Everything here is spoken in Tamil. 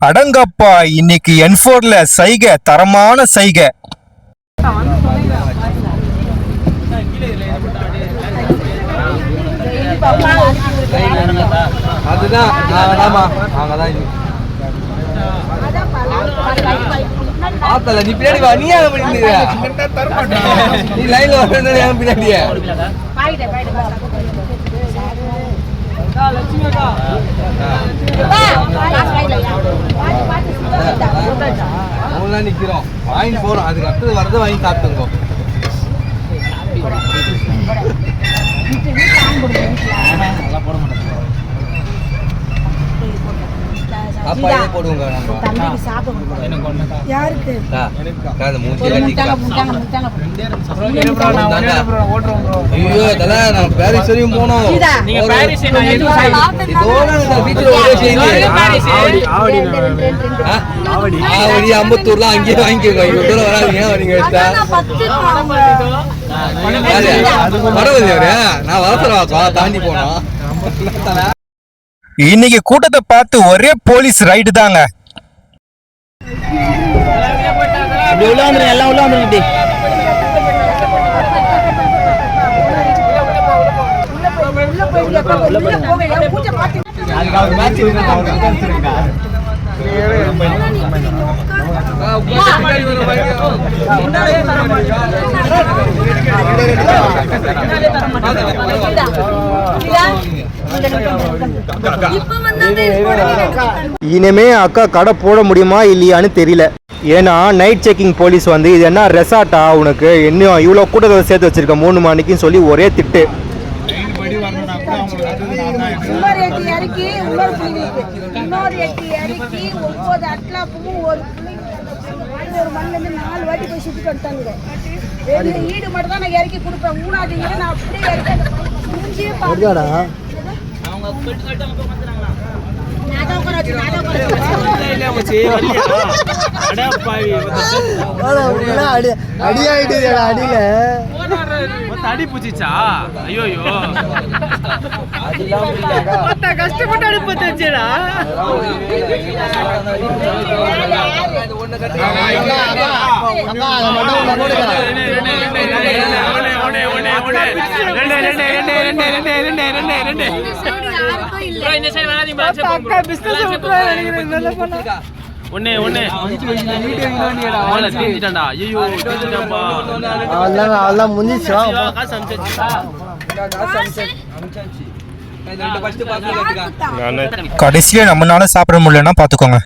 அடங்கப்பா, இன்னைக்கு N4ல சைகை, தரமான சைகை. அதுதான் ஆத்தல நீ பின்னாடி வா, நீ ஏன் பண்ணிருக்க? நீ லைன்ல வரணும், ஏன் பின்னாடியே? அவங்களாம் நிக்கிறோம், வாங்கி போறோம், அதுக்கு அடுத்தது வரதை வாங்கி சாப்பிட்டுங்க. சாப்பாடு போடுவோங்க. ஐயோ தல, நான் பாரிஸ் வரையும் போனோம். அம்பத்தூர்லாம் அங்கேயே வாங்கிக்கோங்க, இவ்வளவு வராதிங்க. நான் வளர்த்துறவா தாண்டி போனோம். இன்னைக்கு கூட்டத்தை பார்த்து ஒரே போலீஸ் ரைடு தாங்க. உள்ள வந்துருங்க, எல்லாம் உள்ள வந்துருங்க. இனிமே அக்கா கடை போட முடியுமா இல்லையான்னு தெரியல. ஏன்னா நைட் செக்கிங் போலீஸ் வந்து இது என்ன ரெசார்ட்டா உனக்கு, இன்னும் இவ்வளோ கூட்டத்தை சேர்த்து வச்சிருக்க 3 மணிக்குன்னு சொல்லி ஒரே திட்டு. அடி பூச்சிச்சா? ஐயோ கஷ்டப்பட்டு அடுப்பத்து வச்சேடா. கடைசியில நம்மளால சாப்பிட முடியலன்னா பாத்துக்கோங்க.